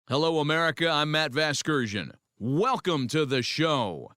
Hello, America. I'm Matt Vasgersian. Welcome to the show.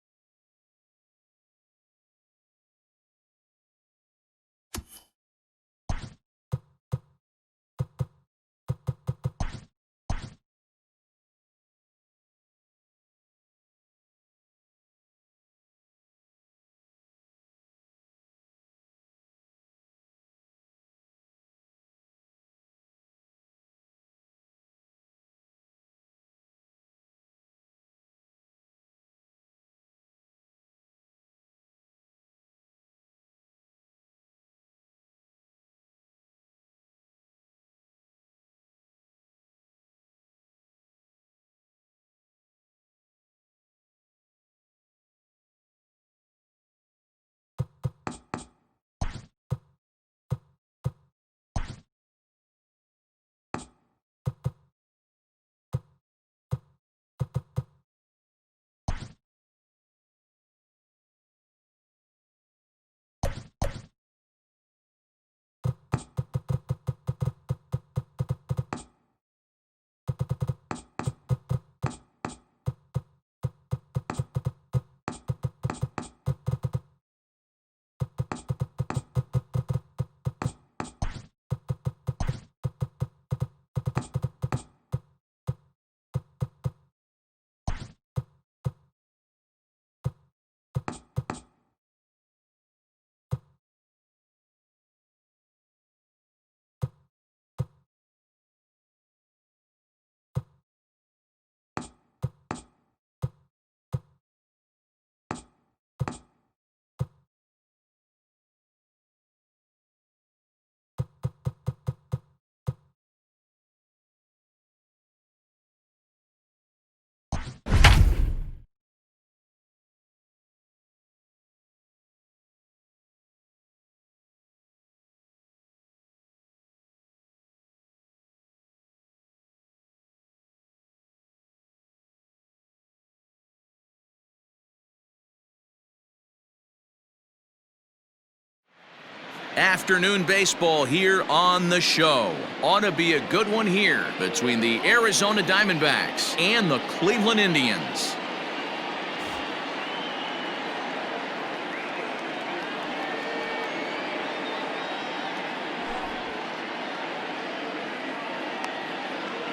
Afternoon baseball here on the show. Ought to be a good one here between the Arizona Diamondbacks and the Cleveland Indians.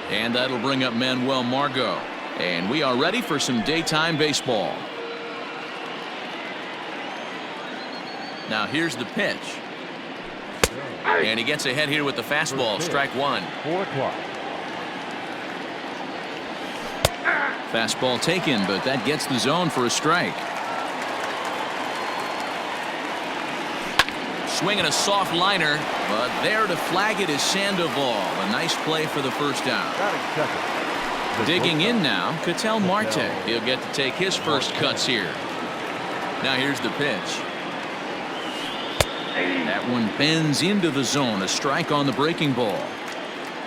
And that'll bring up Manuel Margot. And we are ready for some daytime baseball. Now here's the pitch. And he gets ahead here with the fastball, strike one. 4 o'clock. Fastball taken, but that gets the zone for a strike. Swinging a soft liner, but there to flag it is Sandoval. A nice play for the first out. Digging in now, Ketel Marte. He'll get to take his first cuts here. Now here's the pitch. That one bends into the zone, a strike on the breaking ball.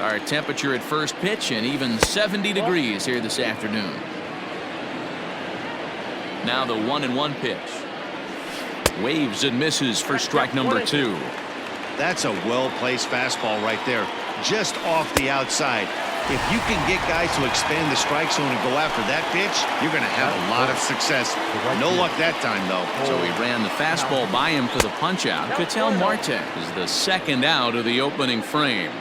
Our temperature at first pitch and even 70 degrees here this afternoon. Now the 1-1 pitch. Waves and misses for strike number 2. That's a well-placed fastball right there, just off the outside. If you can get guys to expand the strike zone and go after that pitch, you're going to have a lot of success. No luck that time, though. So he ran the fastball by him for the punch-out. Ketel Marte is the second out of the opening frame.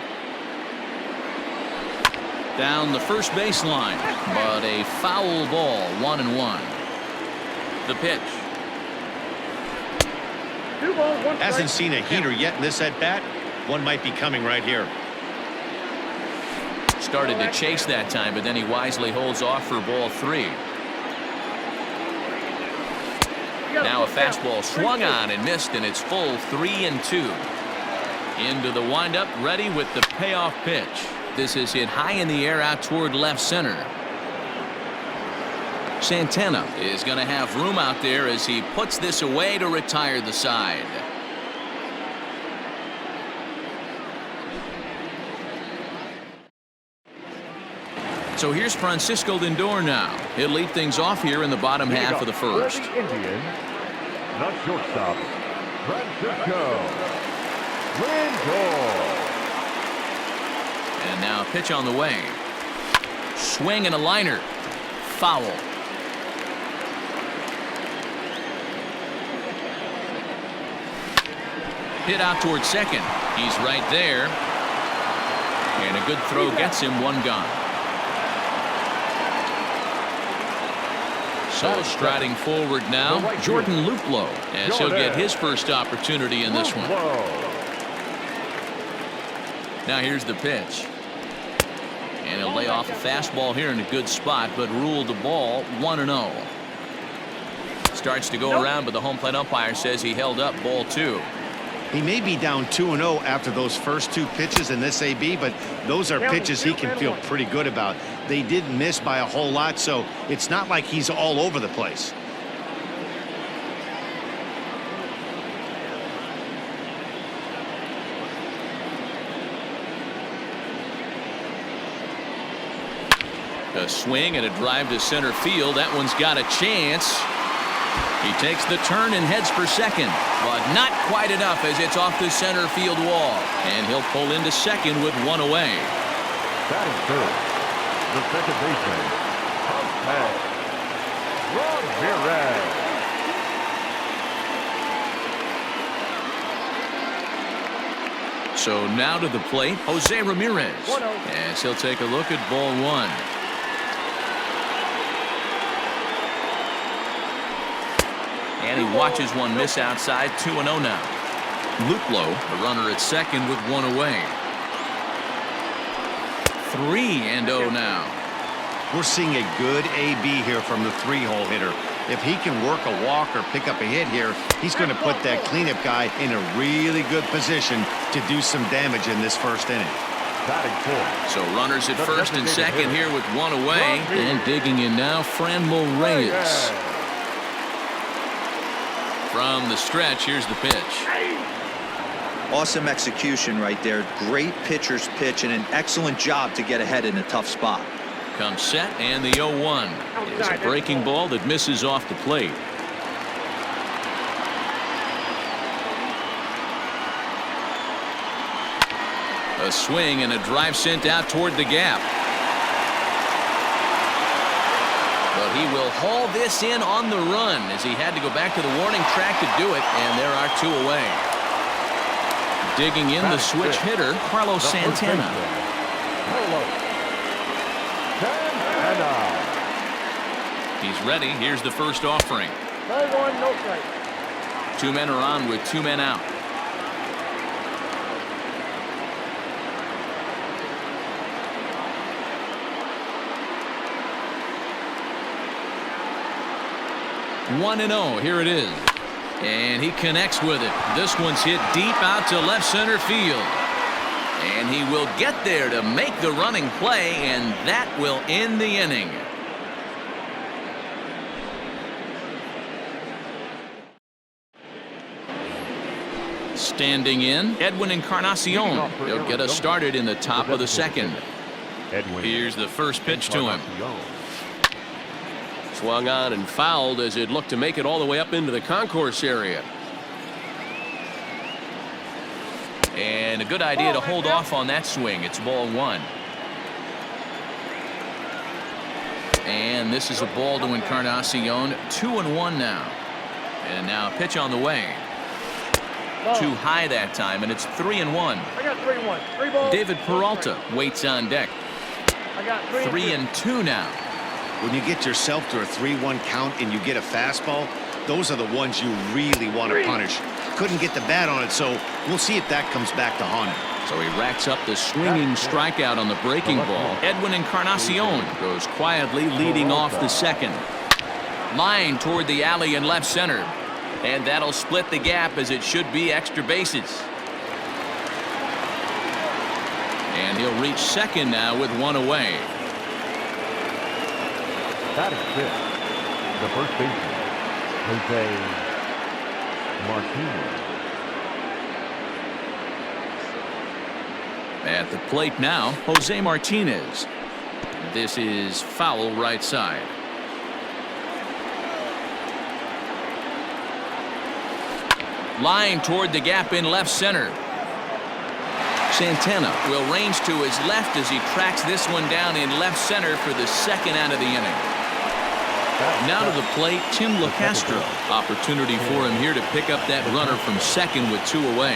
Down the first baseline, but a foul ball, 1-1. The pitch. Hasn't seen a heater yet in this at-bat. One might be coming right here. Started to chase that time, but then he wisely holds off for ball 3. Now a fastball swung on and missed, and it's full 3-2. Into the windup, ready with the payoff pitch. This is hit high in the air out toward left center. Santana is going to have room out there as he puts this away to retire the side. So here's Francisco Lindor now. He'll lead things off here in the bottom half of the first. For the Indians, the shortstop, Francisco Lindor. And now a pitch on the way. Swing and a liner. Foul. Hit out towards second. He's right there. And a good throw gets him one gone. So striding forward now, Jordan Luplow, as he'll get his first opportunity in this one. Now here's the pitch. And he'll lay off a fastball here in a good spot, but ruled the ball 1-0. Starts to go around, but the home plate umpire says he held up ball 2. He may be down 2-0 after those first 2 pitches in this AB, but those are pitches he can feel pretty good about. They didn't miss by a whole lot, so it's not like he's all over the place. A swing and a drive to center field. That one's got a chance. He takes the turn and heads for second, but not quite enough as it's off the center field wall. And he'll pull into second with 1 away. Batting third, the second baseman, Ramirez. So now to the plate, Jose Ramirez, as he'll take a look at ball 1. And he watches one miss outside. 2-0 now. Luplow, the runner at second with 1 away. 3-0 now. We're seeing a good AB here from the 3-hole hitter. If he can work a walk or pick up a hit here, he's going to put that cleanup guy in a really good position to do some damage in this first inning. So runners at first and second here with 1 away. And digging in now, Franmil Reyes. From the stretch, here's the pitch. Awesome execution right there. Great pitcher's pitch and an excellent job to get ahead in a tough spot. Comes set, and the 0-1 is a breaking ball that misses off the plate. A swing and a drive sent out toward the gap. But he will haul this in on the run as he had to go back to the warning track to do it, and there are 2 away. Digging in the switch hitter, Carlos Santana. He's ready. Here's the first offering. 2 men are on with 2 men out. One and 0. Here it is. And he connects with it. This one's hit deep out to left center field. And he will get there to make the running play, and that will end the inning. Standing in, Edwin Encarnacion. He'll get us started in the top of the second. Here's the first pitch to him. Swung on and fouled as it looked to make it all the way up into the concourse area. And a good idea to hold off on that swing. It's ball 1. And this is a ball to Encarnacion. 2-1 now. And now a pitch on the way. Too high that time, and it's 3-1. I got 3-1. 3 balls. David Peralta waits on deck. I got 3-2 now. When you get yourself to a 3-1 count and you get a fastball, those are the ones you really want to punish. Couldn't get the bat on it, so we'll see if that comes back to haunt him. So he racks up the swinging strikeout on the breaking ball. Edwin Encarnacion goes quietly leading off the second. Line toward the alley in left center. And that'll split the gap as it should be extra bases. And he'll reach second now with 1 away. That is it. The first baseman, Jose Martinez. At the plate now, Jose Martinez. This is foul right side. Line toward the gap in left center. Santana will range to his left as he tracks this one down in left center for the second out of the inning. Now to the plate, Tim LaCastro. Opportunity for him here to pick up that runner from second with 2 away.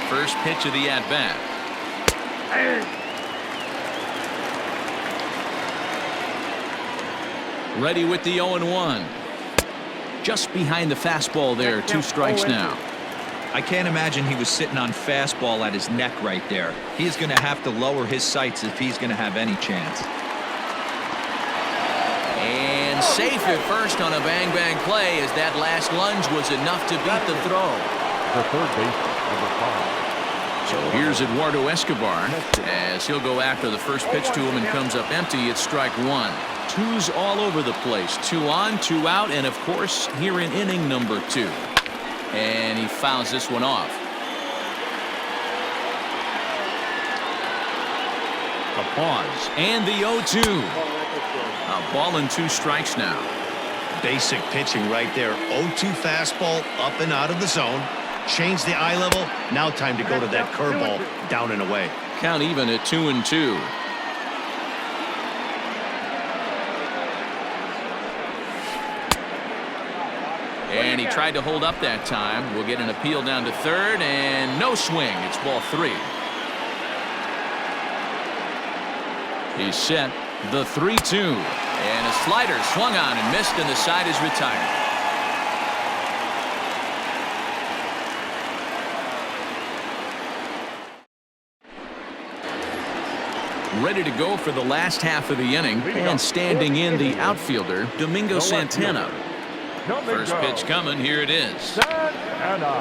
First pitch of the at-bat. Ready with the 0-1. Just behind the fastball there. 2 strikes now. I can't imagine he was sitting on fastball at his neck right there. He's going to have to lower his sights if he's going to have any chance. And safe at first on a bang-bang play as that last lunge was enough to beat the throw. The third baseman, number 5. So here's Eduardo Escobar as he'll go after the first pitch to him and comes up empty. It's strike 1. 2's all over the place. 2 on, 2 out, and of course here in inning number 2. And he fouls this one off. A pause and the 0-2. A ball and 2 strikes now. Basic pitching right there. 0-2 fastball up and out of the zone. Change the eye level. Now time to go to that curveball down and away. Count even at 2-2. And he tried to hold up that time. We'll get an appeal down to third and no swing. It's ball 3. He's set. The 3-2. And a slider swung on and missed, and the side is retired. Ready to go for the last half of the inning, and standing in the outfielder, Domingo Santana. First pitch coming. Here it is.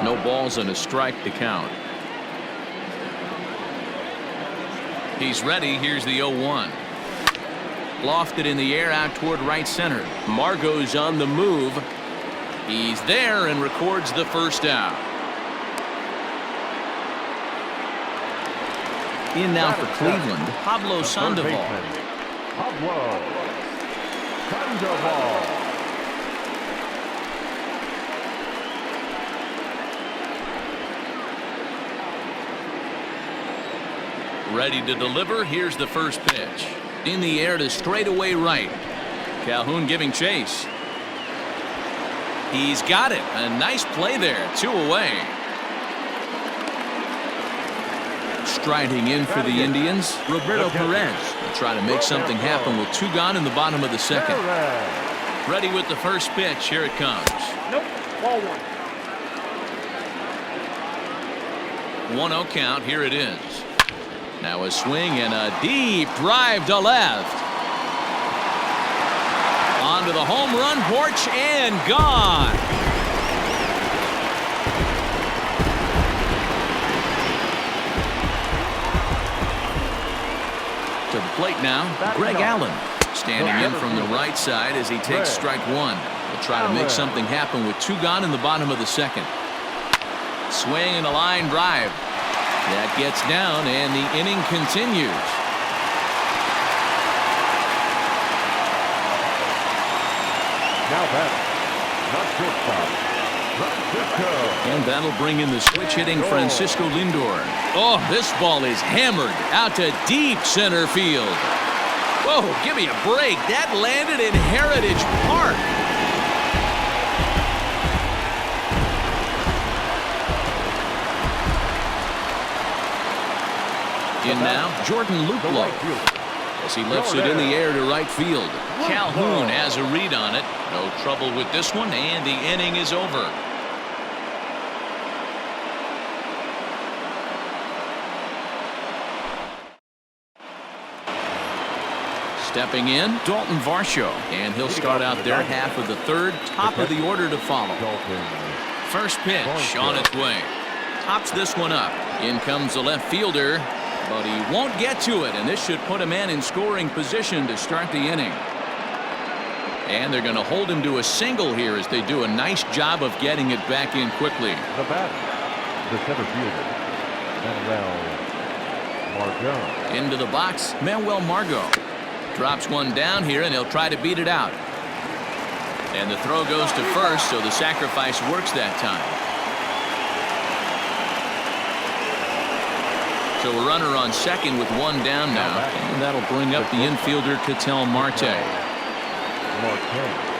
No balls and a strike to count. He's ready. Here's the 0-1. Lofted in the air out toward right center. Margot's on the move. He's there and records the first out. In now for Cleveland, Pablo Sandoval. Pablo Sandoval. Ready to deliver. Here's the first pitch. In the air to straightaway right. Calhoun giving chase. He's got it. A nice play there. 2 away. Striding in for the Indians, Roberto Perez will try to make something happen with 2 gone in the bottom of the second. Ready with the first pitch. Here it comes. Nope. Ball 1. 1-0 count. Here it is. Now a swing and a deep drive to left. Onto the home run porch and gone. To the plate now, Greg Allen standing in from the right side as he takes strike 1. He'll try to make something happen with 2 gone in the bottom of the second. Swing and a line drive. That gets down, and the inning continues. Now batting, not shortstop, Francisco. And that'll bring in the switch-hitting Francisco Lindor. Oh, this ball is hammered out to deep center field. Whoa, give me a break. That landed in Heritage Park. In now, Jordan Luplow as he lifts it in the air to right field. Calhoun has a read on it. No trouble with this one, and the inning is over. Stepping in, Dalton Varsho, and he'll start out their half of the third. Top of the order to follow. First pitch on its way. Tops this one up. In comes the left fielder. But he won't get to it, and this should put a man in scoring position to start the inning. And they're going to hold him to a single here as they do a nice job of getting it back in quickly. The batter, the center fielder, Manuel Margot. Into the box, Manuel Margot. Drops one down here, and he'll try to beat it out. And the throw goes to first, so the sacrifice works that time. So a runner on second with one down now. And that'll bring up the infielder Ketel Marte.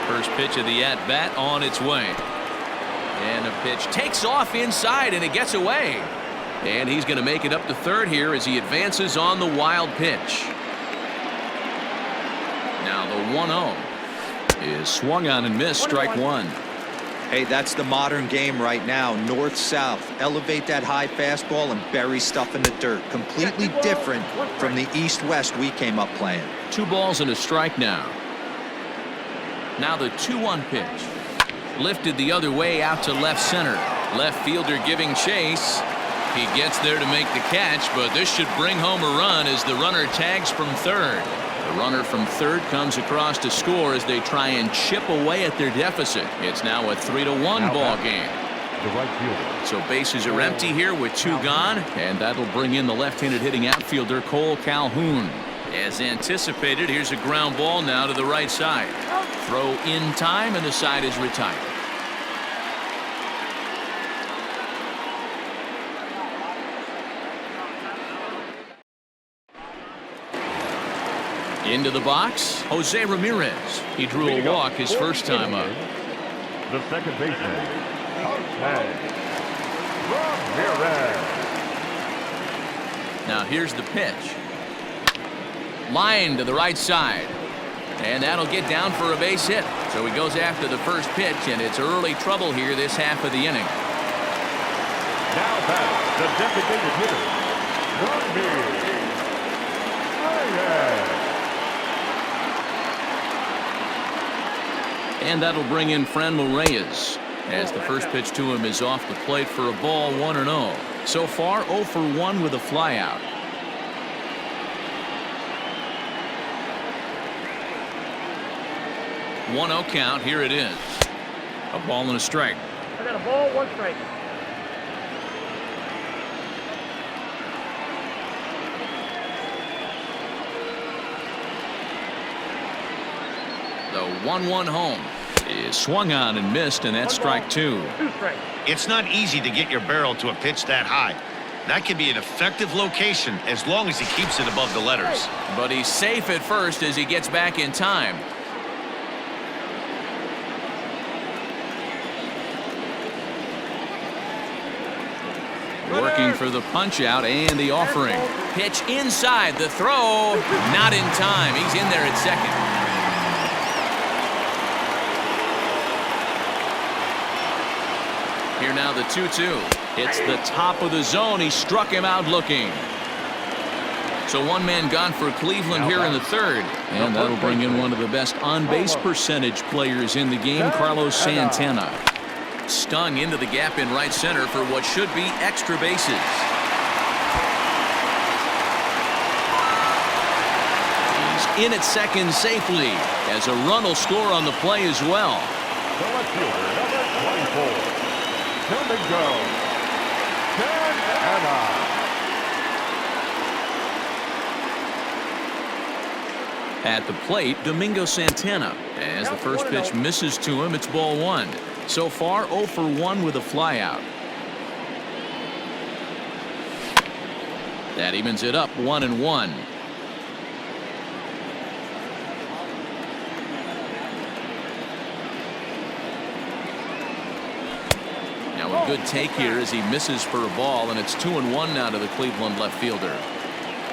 First pitch of the at-bat on its way. And a pitch takes off inside, and it gets away. And he's going to make it up to third here as he advances on the wild pitch. Now the 1-0 is swung on and missed, strike one. Hey, that's the modern game right now. North-south. Elevate that high fastball and bury stuff in the dirt. Completely different from the east-west we came up playing. 2 balls and a strike now. Now the 2-1 pitch. Lifted the other way out to left center. Left fielder giving chase. He gets there to make the catch, but this should bring home a run as the runner tags from third. The runner from third comes across to score as they try and chip away at their deficit. It's now a 3-1 ball game. The right fielder. So bases are empty here with 2 gone, and that'll bring in the left-handed hitting outfielder Cole Calhoun. As anticipated, here's a ground ball now to the right side. Throw in time, and the side is retired. Into the box, Jose Ramirez. He drew a walk his first time up. The second baseman, Jose Ramirez. Now here's the pitch. Line to the right side. And that'll get down for a base hit. So he goes after the first pitch, and it's early trouble here this half of the inning. Now back, the designated hitter, Ramirez. And that'll bring in Franmil Reyes as the first pitch to him is off the plate for a ball, 1-0. So far 0 for 1 with a flyout. One-0 count. Here it is. A ball and a strike. I got a ball, 1 strike. The 1-1 home is swung on and missed, and that's strike 2. 2 strikes. It's not easy to get your barrel to a pitch that high. That can be an effective location as long as he keeps it above the letters. But he's safe at first as he gets back in time. Working for the punch out and the offering. Pitch inside, the throw not in time. He's in there at second. Here now the 2-2. Hits the top of the zone. He struck him out looking. So 1 man gone for Cleveland here in the third. And that'll bring in one of the best on-base percentage players in the game, Carlos Santana. Stung into the gap in right center for what should be extra bases. He's in at second safely as a run will score on the play as well. The left fielder, number 24, Domingo Santana. At the plate, Domingo Santana. As the first pitch misses to him, it's ball 1. So far 0 for 1 with a flyout. That evens it up 1-1. Now a good take here as he misses for a ball, and it's 2-1 now to the Cleveland left fielder.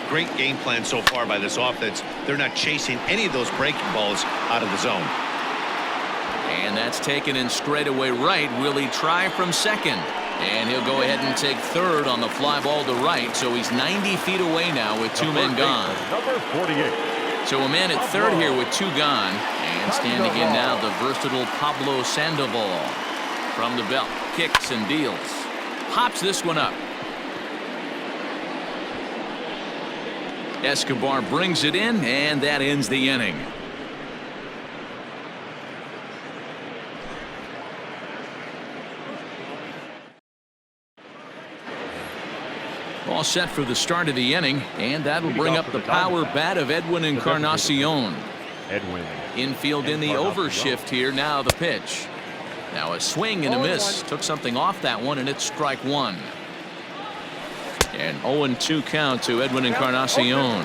Great game plan so far by this offense. They're not chasing any of those breaking balls out of the zone. And that's taken in straightaway right. Will he try from second? And he'll go ahead and take third on the fly ball to right. So he's 90 feet away now with 2 men gone. Number 48. So a man at third here with 2 gone. And standing in now the versatile Pablo Sandoval. From the belt, kicks and deals. Pops this one up. Escobar brings it in, and that ends the inning. All set for the start of the inning, and that'll bring up the power bat of Edwin Encarnacion. Edwin. Infield in the overshift here. Now the pitch. Now a swing and a miss. Took something off that one, and it's strike 1. An 0-2 count to Edwin Encarnacion.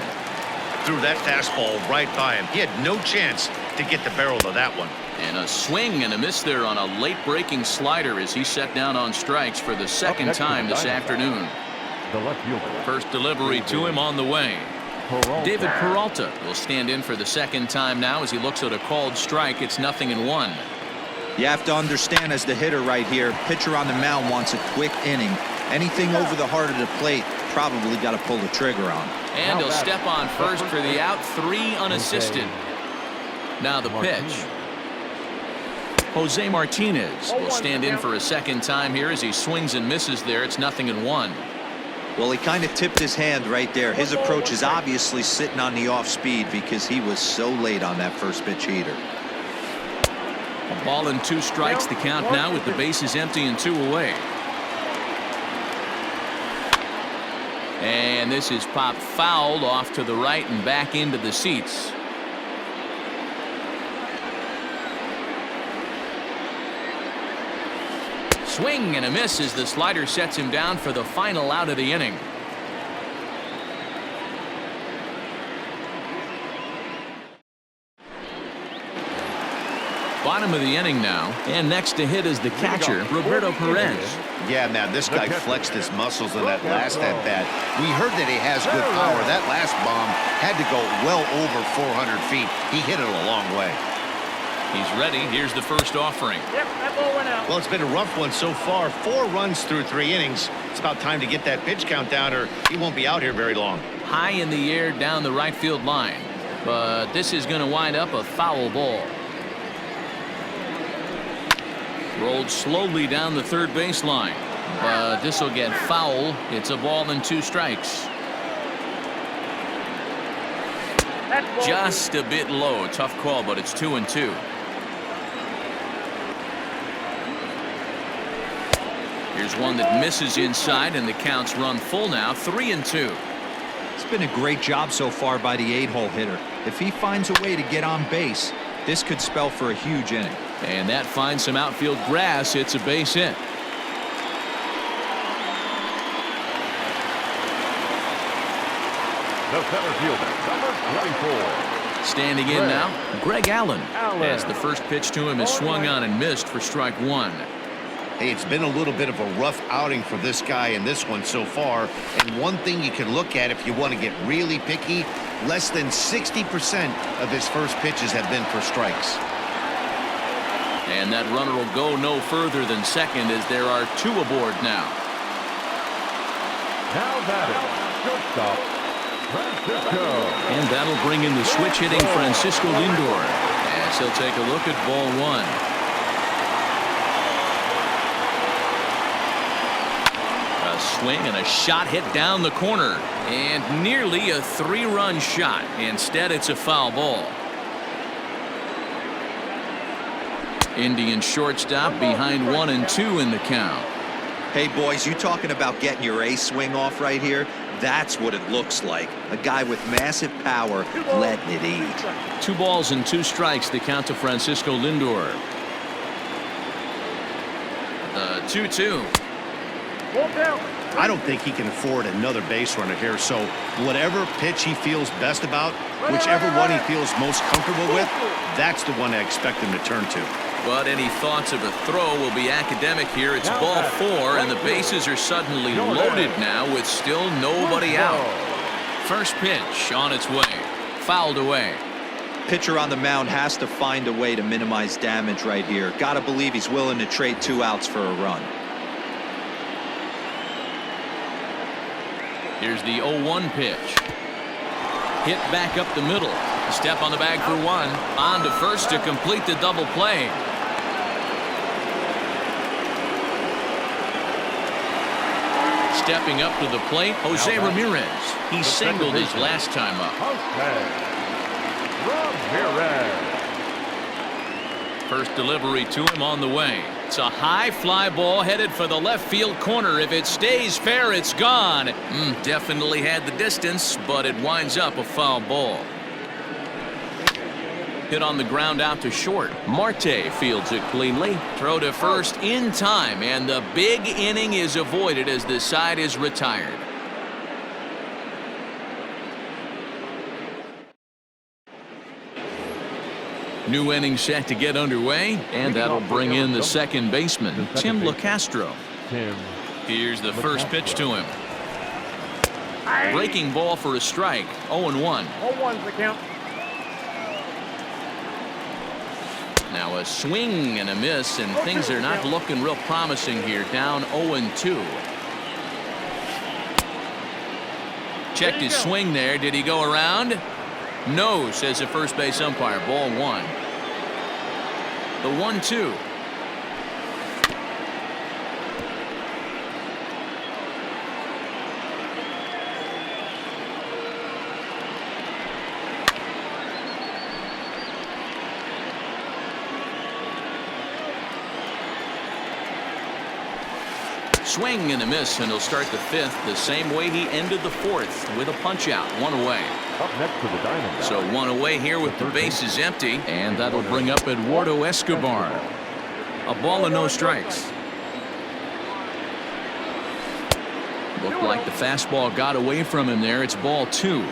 Threw that fastball right by him. He had no chance to get the barrel of that one. And a swing and a miss there on a late breaking slider as he set down on strikes for the second time this afternoon. The left fielder. First delivery to him on the way. David Peralta will stand in for the second time now as he looks at a called strike. It's 0-1. You have to understand, as the hitter right here, pitcher on the mound wants a quick inning. Anything over the heart of the plate, probably got to pull the trigger on. And he'll step on first for the out, 3 unassisted. Now the pitch. Jose Martinez will stand in for a second time here as he swings and misses there. It's 0-1. Well, he kind of tipped his hand right there. His approach is obviously sitting on the off speed because he was so late on that first pitch heater. A ball and 2 strikes, the count now with the bases empty and 2 away. And this is popped fouled off to the right and back into the seats. Swing and a miss as the slider sets him down for the final out of the inning. Bottom of the inning now, and next to hit is the catcher, Roberto Perez. Yeah, man, this guy flexed his muscles in that last at-bat. We heard that he has good power. That last bomb had to go well over 400 feet. He hit it a long way. He's ready. Here's the first offering. Yep, that ball went out. Well, it's been a rough one so far. 4 runs through 3 innings. It's about time to get that pitch count down or he won't be out here very long. High in the air down the right field line. But this is going to wind up a foul ball. Rolled slowly down the third baseline. But this will get foul. It's a ball and 2 strikes. Just a bit low. Tough call, but it's 2-2. Here's one that misses inside, and the count's run full now, 3-2. It's been a great job so far by the 8-hole hitter. If he finds a way to get on base, this could spell for a huge inning. And that finds some outfield grass. It's a base hit. The center fielder, number 24. Standing in now, Greg Allen. As the first pitch to him is swung on and missed for strike 1. Hey, it's been a little bit of a rough outing for this guy in this one so far. And one thing you can look at if you want to get really picky, less than 60% of his first pitches have been for strikes. And that runner will go no further than second as there are 2 aboard now. Now batting, shortstop, Francisco. And that'll bring in the switch hitting Francisco Lindor as he'll take a look at ball 1. Swing and a shot hit down the corner and nearly a 3-run shot. Instead, it's a foul ball. Indian shortstop behind 1-2 in the count. Hey boys, you talking about getting your ace swing off right here? That's what it looks like. A guy with massive power letting it eat. 2 balls and 2 strikes, the count to Francisco Lindor. The 2-2. I don't think he can afford another base runner here, so whatever pitch he feels best about, whichever one he feels most comfortable with, that's the one I expect him to turn to. But any thoughts of a throw will be academic here. It's ball 4, and the bases are suddenly loaded now with still nobody out. First pitch on its way. Fouled away. Pitcher on the mound has to find a way to minimize damage right here. Gotta believe he's willing to trade 2 outs for a run. Here's the 0-1 pitch. Hit back up the middle. Step on the bag for 1. On to first to complete the double play. Stepping up to the plate, Jose Ramirez. He singled his last time up. Ramirez. First delivery to him on the way. It's a high fly ball headed for the left field corner. If it stays fair, it's gone. Definitely had the distance, but it winds up a foul ball. Hit on the ground out to short. Marte fields it cleanly. Throw to first in time, and the big inning is avoided as the side is retired. New inning set to get underway, and that'll bring in the second baseman, Tim LaCastro. Here's the first pitch to him. Breaking ball for a strike. 0-1. 0-1's the count. Now a swing and a miss, and things are not looking real promising here. Down 0-2. Checked his swing there. Did he go around? No, says the first base umpire. Ball 1. The 1-2. Swing and a miss, and he'll start the 5th the same way he ended the 4th, with a punch out. 1 away. Up next to the Diamondbacks. So 1 away here with the bases empty, and that'll bring up Eduardo Escobar. A ball and no strikes. Looked like the fastball got away from him there. It's ball 2.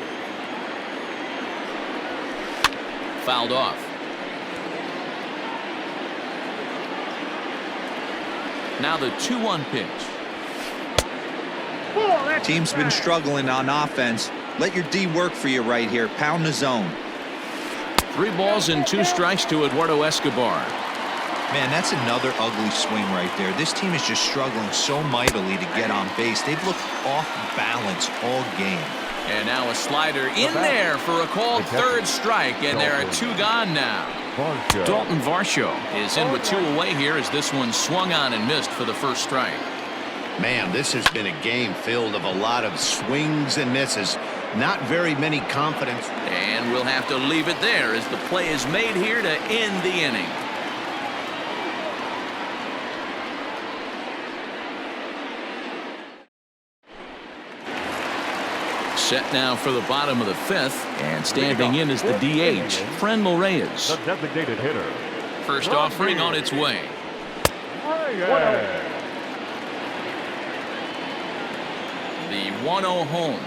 Fouled off. Now the 2-1 pitch. Team's been struggling on offense. Let your D work for you right here. Pound the zone. 3 balls and 2 strikes to Eduardo Escobar. Man, that's another ugly swing right there. This team is just struggling so mightily to get on base. They've looked off balance all game. And now a slider in there for a called 3rd strike, and there are 2 gone now. Dalton Varsho is in with 2 away here as this one swung on and missed for the first strike. Man, this has been a game filled of a lot of swings and misses. Not very many confidence. And we'll have to leave it there as the play is made here to end the inning. Set now for the bottom of the 5th, and standing in is the DH, Frenmel Reyes. The designated hitter. First offering on its way. The 1-0 home.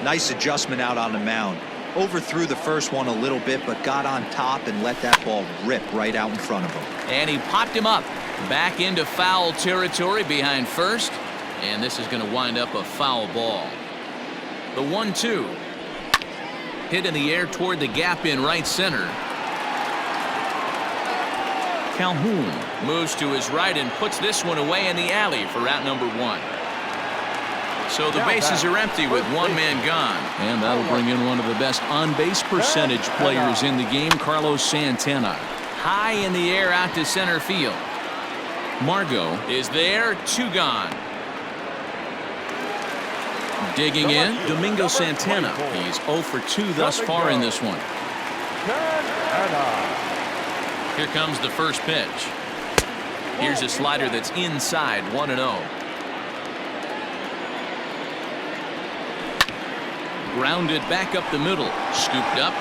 Nice adjustment out on the mound. Overthrew the first one a little bit, but got on top and let that ball rip right out in front of him. And he popped him up. Back into foul territory behind first. And this is going to wind up a foul ball. The 1-2. Hit in the air toward the gap in right center. Calhoun moves to his right and puts this one away in the alley for out number 1. So the bases are empty with 1 man gone. And that'll bring in one of the best on-base percentage players in the game, Carlos Santana. High in the air out to center field. Margot is there, 2 gone. Digging in, Domingo Santana. He's 0 for 2 thus far in this one. Here comes the first pitch. Here's a slider that's inside, 1-0. Grounded back up the middle. Scooped up.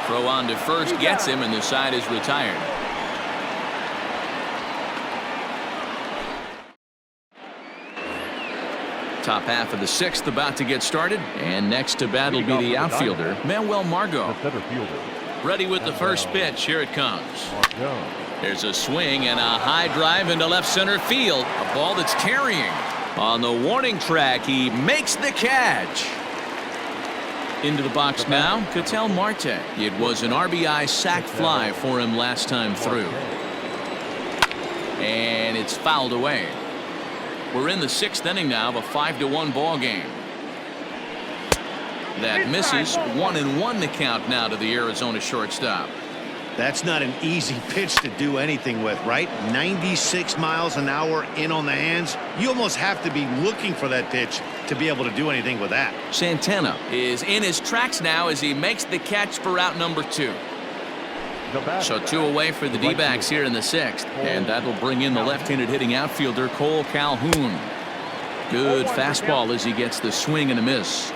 Throw on to first, gets him, and the side is retired. Top half of the 6th about to get started, and next to bat will be the outfielder, Manuel Margot. Ready with the first pitch. Here it comes. There's a swing and a high drive into left center field. A ball that's carrying. On the warning track, he makes the catch. Into the box now, Ketel Marte. It was an RBI sac fly for him last time through. And it's fouled away. We're in the 6th inning now of a 5-1 ball game. That misses. 1-1 the count now to the Arizona shortstop. That's not an easy pitch to do anything with, right? 96 miles an hour in on the hands. You almost have to be looking for that pitch to be able to do anything with that. Santana is in his tracks now as he makes the catch for out number 2. So 2 away for the D-backs here in the 6th. And that'll bring in the left-handed hitting outfielder, Cole Calhoun. Good fastball as he gets the swing and a miss.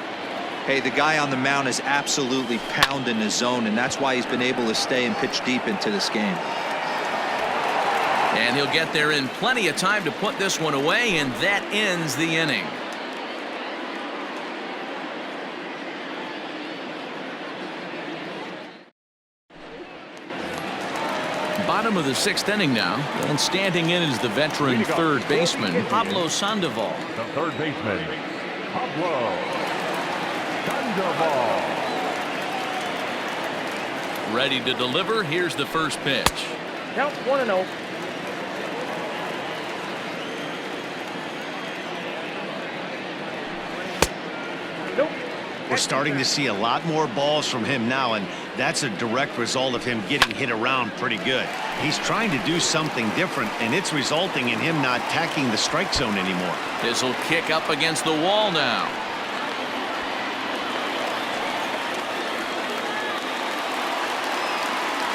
Hey, the guy on the mound is absolutely pounding the zone, and that's why he's been able to stay and pitch deep into this game. And he'll get there in plenty of time to put this one away, and that ends the inning. Bottom of the 6th inning now, and standing in is the veteran third baseman, Pablo Sandoval. The third baseman, Pablo Sandoval. Ready to deliver. Here's the first pitch. Count 1-0. We're starting to see a lot more balls from him now, and that's a direct result of him getting hit around pretty good. He's trying to do something different, and it's resulting in him not attacking the strike zone anymore. This will kick up against the wall now.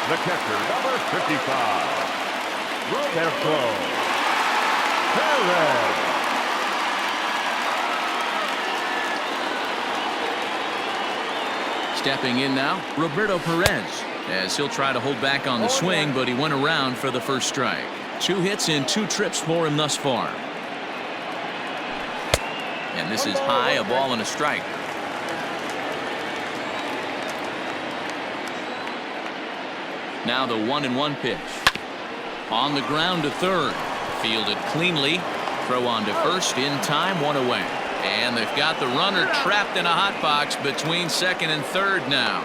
The catcher, number 55. Roberto Perez. Stepping in now, Roberto Perez, as he'll try to hold back on the swing, but he went around for the first strike. 2 hits in 2 trips for him thus far. And this is high, a ball and a strike. Now the 1-1 pitch. On the ground to third. Fielded cleanly. Throw on to first in time, 1 away. And they've got the runner trapped in a hot box between second and third now.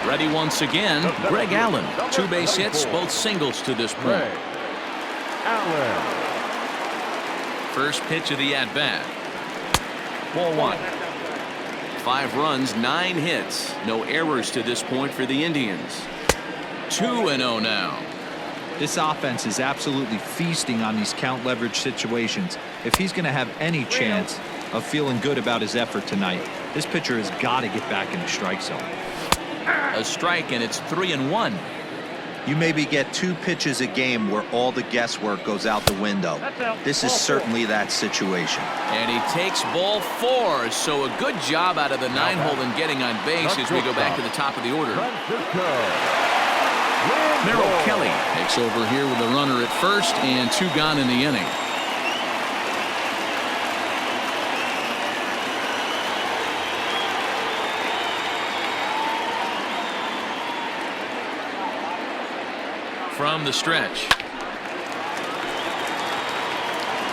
Ready once again, Greg Allen. 2 base hits, both singles to this point. Allen. First pitch of the at-bat. Ball 1. 5 runs, 9 hits. No errors to this point for the Indians. 2-0 now. This offense is absolutely feasting on these count leverage situations. If he's going to have any chance of feeling good about his effort tonight, this pitcher has got to get back in the strike zone. A strike, and it's 3-1. You maybe get 2 pitches a game where all the guesswork goes out the window. This is certainly that situation. And he takes ball 4, so a good job out of the 9-hole in getting on base as we go back to the top of the order. Merrill Kelly takes over here with a runner at first and 2 gone in the inning. From the stretch.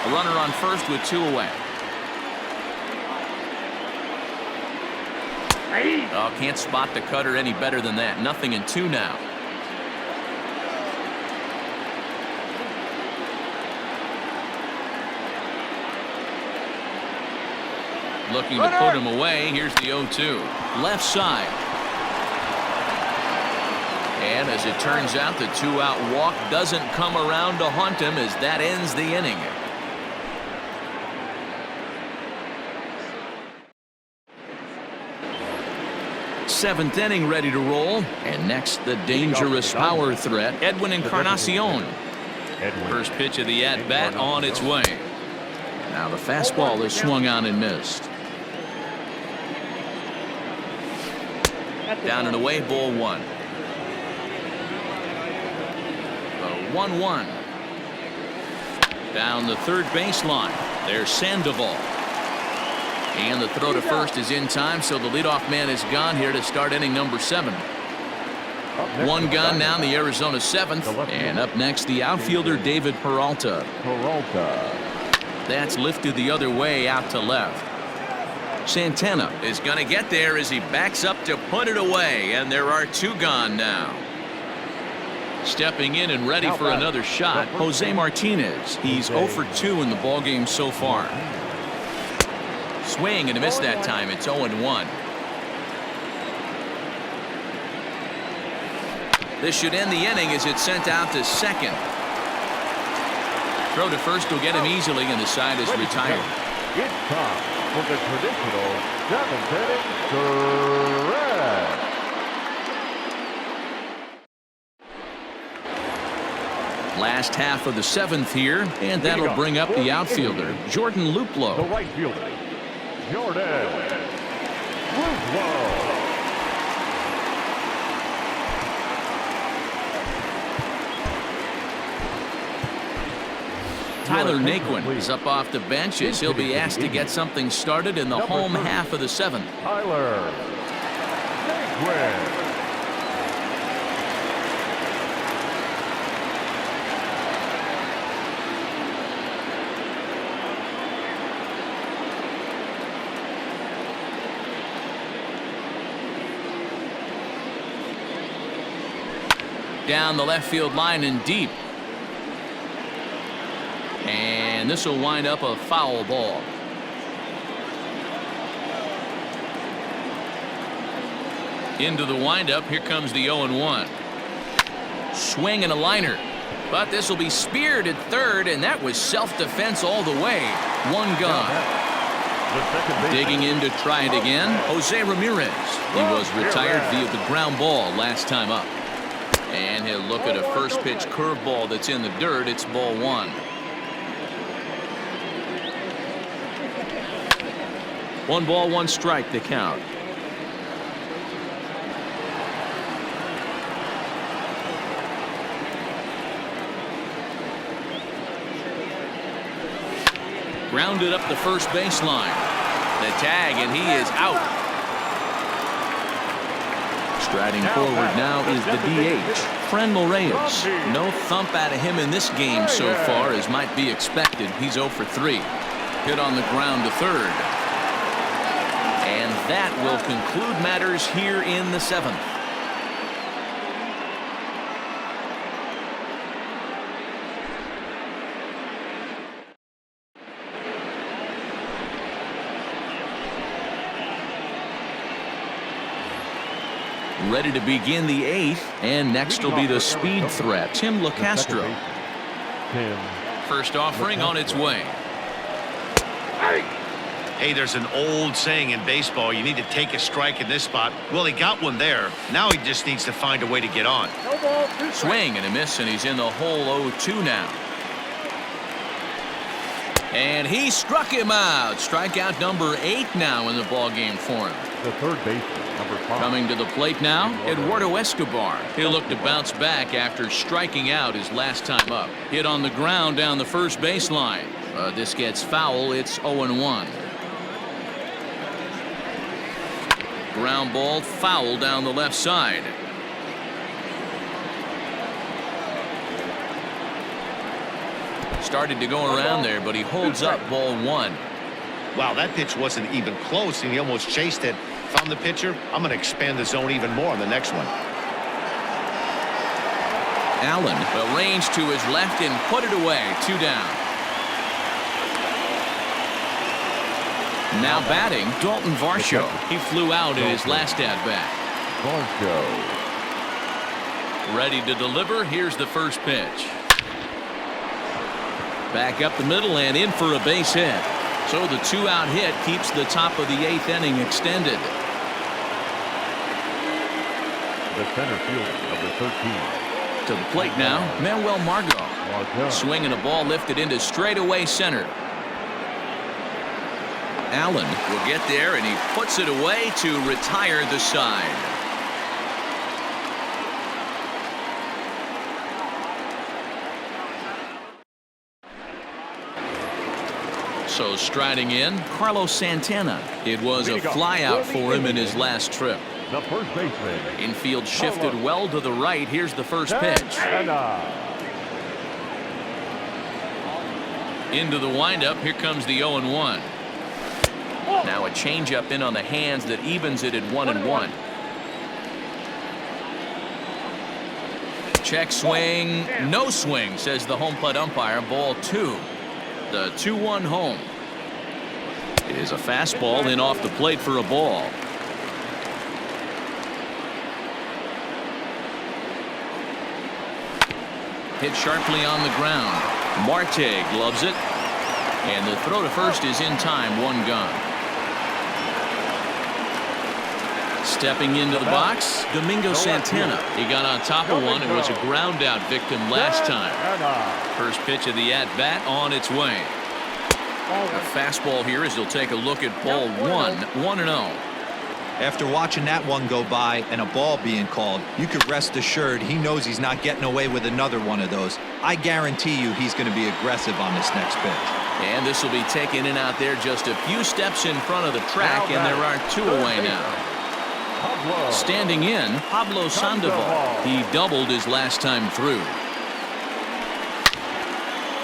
A runner on first with 2 away. Oh, can't spot the cutter any better than that. 0-2 now. Looking to put him away. Here's the 0-2. Left side. And as it turns out, the 2-out walk doesn't come around to haunt him as that ends the inning. Seventh inning ready to roll. And next, the dangerous power threat, Edwin Encarnacion. First pitch of the at-bat on its way. Now the fastball is swung on and missed. Down and away, ball 1. The 1-1. Down the third baseline. There's Sandoval. And the throw to first is in time, so the leadoff man is gone here to start inning number 7. 1 gone now in the Arizona 7th. And up next, the outfielder David Peralta. That's lifted the other way out to left. Santana is going to get there as he backs up to put it away, and there are 2 gone now. Stepping in and ready for another shot, Jose Martinez. He's 0 for 2 in the ballgame so far. Swing and a miss that time. It's 0-1. This should end the inning as it's sent out to second. Throw to first will get him easily, and the side is retired. It's time for the traditional 7th inning stretch. Last half of the 7th here, and that'll bring up the outfielder, Jordan The Luplow. right fielder, Jordan Luplow. Tyler Naquin is up off the bench as he'll be asked to get something started in the home half of the 7th. Tyler Naquin. Down the left field line and deep. And this will wind up a foul ball. Into the windup. Here comes the 0-1. Swing and a liner. But this will be speared at third, and that was self-defense all the way. One gone. Digging in to try it again, Jose Ramirez. He was retired via the ground ball last time up. And he'll look at a first pitch curveball that's in the dirt. It's ball one. One ball, one strike to count. Grounded up the first baseline. The tag, and he is out. Striding forward now is the DH, Frenmel Reyes. No thump out of him in this game so far, as might be expected. He's 0 for 3. Hit on the ground to third. And that will conclude matters here in the 7th. Ready to begin the 8th, and next will be the speed threat, Tim LeCastro. First offering on its way. Hey, there's an old saying in baseball, you need to take a strike in this spot. Well, he got one there. Now he just needs to find a way to get on. Swing and a miss, and he's in the hole 0-2 now. And he struck him out. Strikeout number 8 now in the ballgame for him. The third baseman, number 5. Coming to the plate now, Eduardo Escobar. He'll look to bounce back after striking out his last time up. Hit on the ground down the first baseline. This gets foul. It's 0-1. Ground ball foul down the left side. Started to go around there, but he holds up ball 1. Wow, that pitch wasn't even close, and he almost chased it. Found the pitcher. I'm going to expand the zone even more on the next one. Allen arranged to his left and put it away. 2 down. Now batting, Dalton Varsho. He flew out in his last at-bat. Ready to deliver. Here's the first pitch. Back up the middle and in for a base hit. So the 2-out hit keeps the top of the 8th inning extended. The center fielder, number 13. To the plate now, Manuel Margot. Swinging a ball lifted into straightaway center. Allen will get there, and he puts it away to retire the side. So striding in, Carlos Santana. It was a flyout for him in his last trip. The first baseman. Infield shifted well to the right. Here's the first pitch. Into the windup. Here comes the 0-1. Now a changeup in on the hands that evens it at 1-1. Check swing. No swing, says the home plate umpire. Ball 2. The 2-1 home. It is a fastball in off the plate for a ball. Hit sharply on the ground. Marte gloves it. And the throw to first is in time. 1 gone. Stepping into the box, Domingo Santana. He got on top of one and was a ground out victim last time. First pitch of the at-bat on its way. A fastball here as he'll take a look at ball 1, 1-0. After watching that one go by and a ball being called, you could rest assured he knows he's not getting away with another one of those. I guarantee you he's going to be aggressive on this next pitch. And this will be taken in out there just a few steps in front of the track, and there are 2 away now. Standing in, Pablo Sandoval. He doubled his last time through.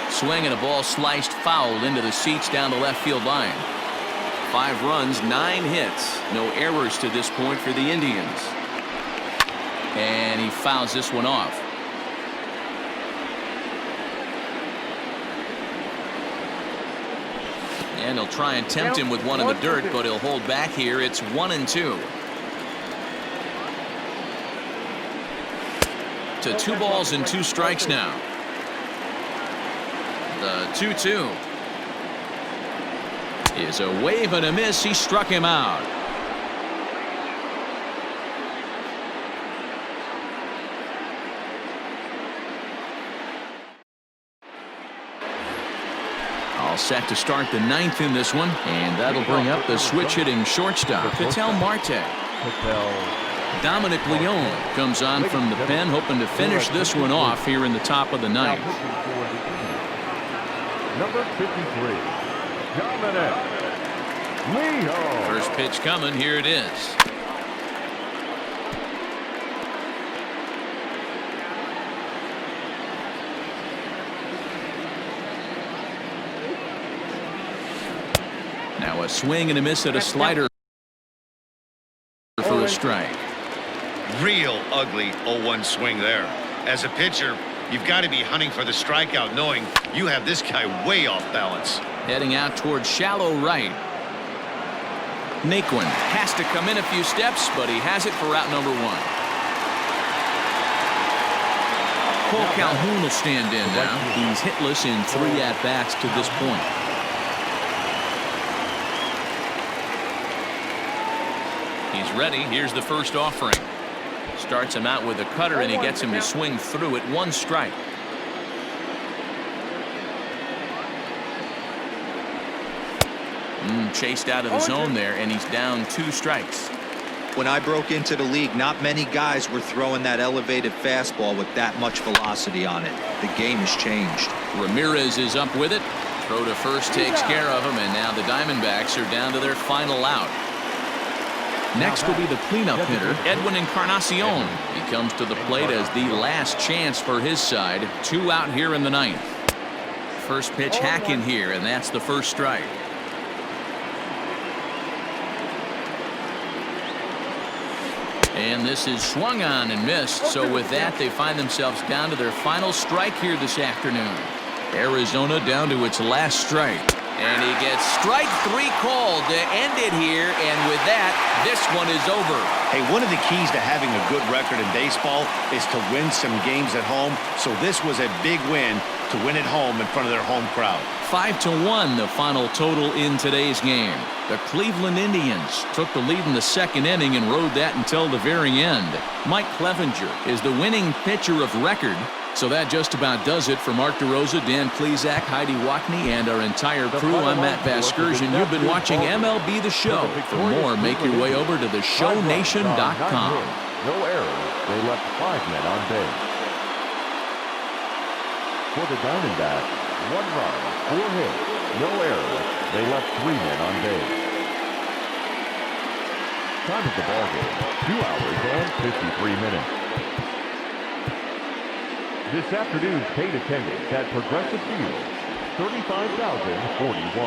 Swing and a ball sliced foul into the seats down the left field line. 5 runs, 9 hits. No errors to this point for the Indians. And he fouls this one off. And he'll try and tempt him with one in the dirt, but he'll hold back here. It's 1-2. To 2 balls and 2 strikes now. The 2-2 is a wave and a miss. He struck him out. All set to start the 9th in this one, and that'll bring up the switch hitting shortstop, Ketel Marte. Dominic Leone comes on from the pen, hoping to finish this one off here in the top of the 9th. Number 53, Dominic Leone. First pitch coming. Here it is. Now a swing and a miss at a slider for a strike. Real ugly 0-1 swing there. As a pitcher, you've got to be hunting for the strikeout, knowing you have this guy way off balance. Heading out towards shallow right. Naquin has to come in a few steps, but he has it for out number 1. Cole Calhoun will stand in now. He's hitless in 3 at-bats to this point. He's ready. Here's the first offering. Starts him out with a cutter, and he gets him to swing through it. 1 strike. Chased out of the zone there, and he's down 2 strikes. When I broke into the league, not many guys were throwing that elevated fastball with that much velocity on it. The game has changed. Ramirez is up with it. Throw to first takes care of him, and now the Diamondbacks are down to their final out. Next will be the cleanup hitter, Edwin Encarnacion. He comes to the plate as the last chance for his side. 2 out here in the 9th. First pitch hack in here, and that's the first strike. And this is swung on and missed. So with that, they find themselves down to their final strike here this afternoon. Arizona down to its last strike. And he gets strike 3 called to end it here. And with that, this one is over. Hey, one of the keys to having a good record in baseball is to win some games at home. So this was a big win to win at home in front of their home crowd. 5-1 the final total in today's game. The Cleveland Indians took the lead in the 2nd inning and rode that until the very end. Mike Clevenger is the winning pitcher of record. So that just about does it for Mark DeRosa, Dan Plesac, Heidi Wackney, and our entire crew. I'm Matt Vasgersian. You've been watching MLB The Show. For more, make your way over to theshownation.com. No errors. They left 5 men on base. For the Diamondbacks, 1 run, 4 hits, no errors. They left 3 men on base. Time of the ballgame, 2 hours and 53 minutes. This afternoon's paid attendance at Progressive Field, 35,041.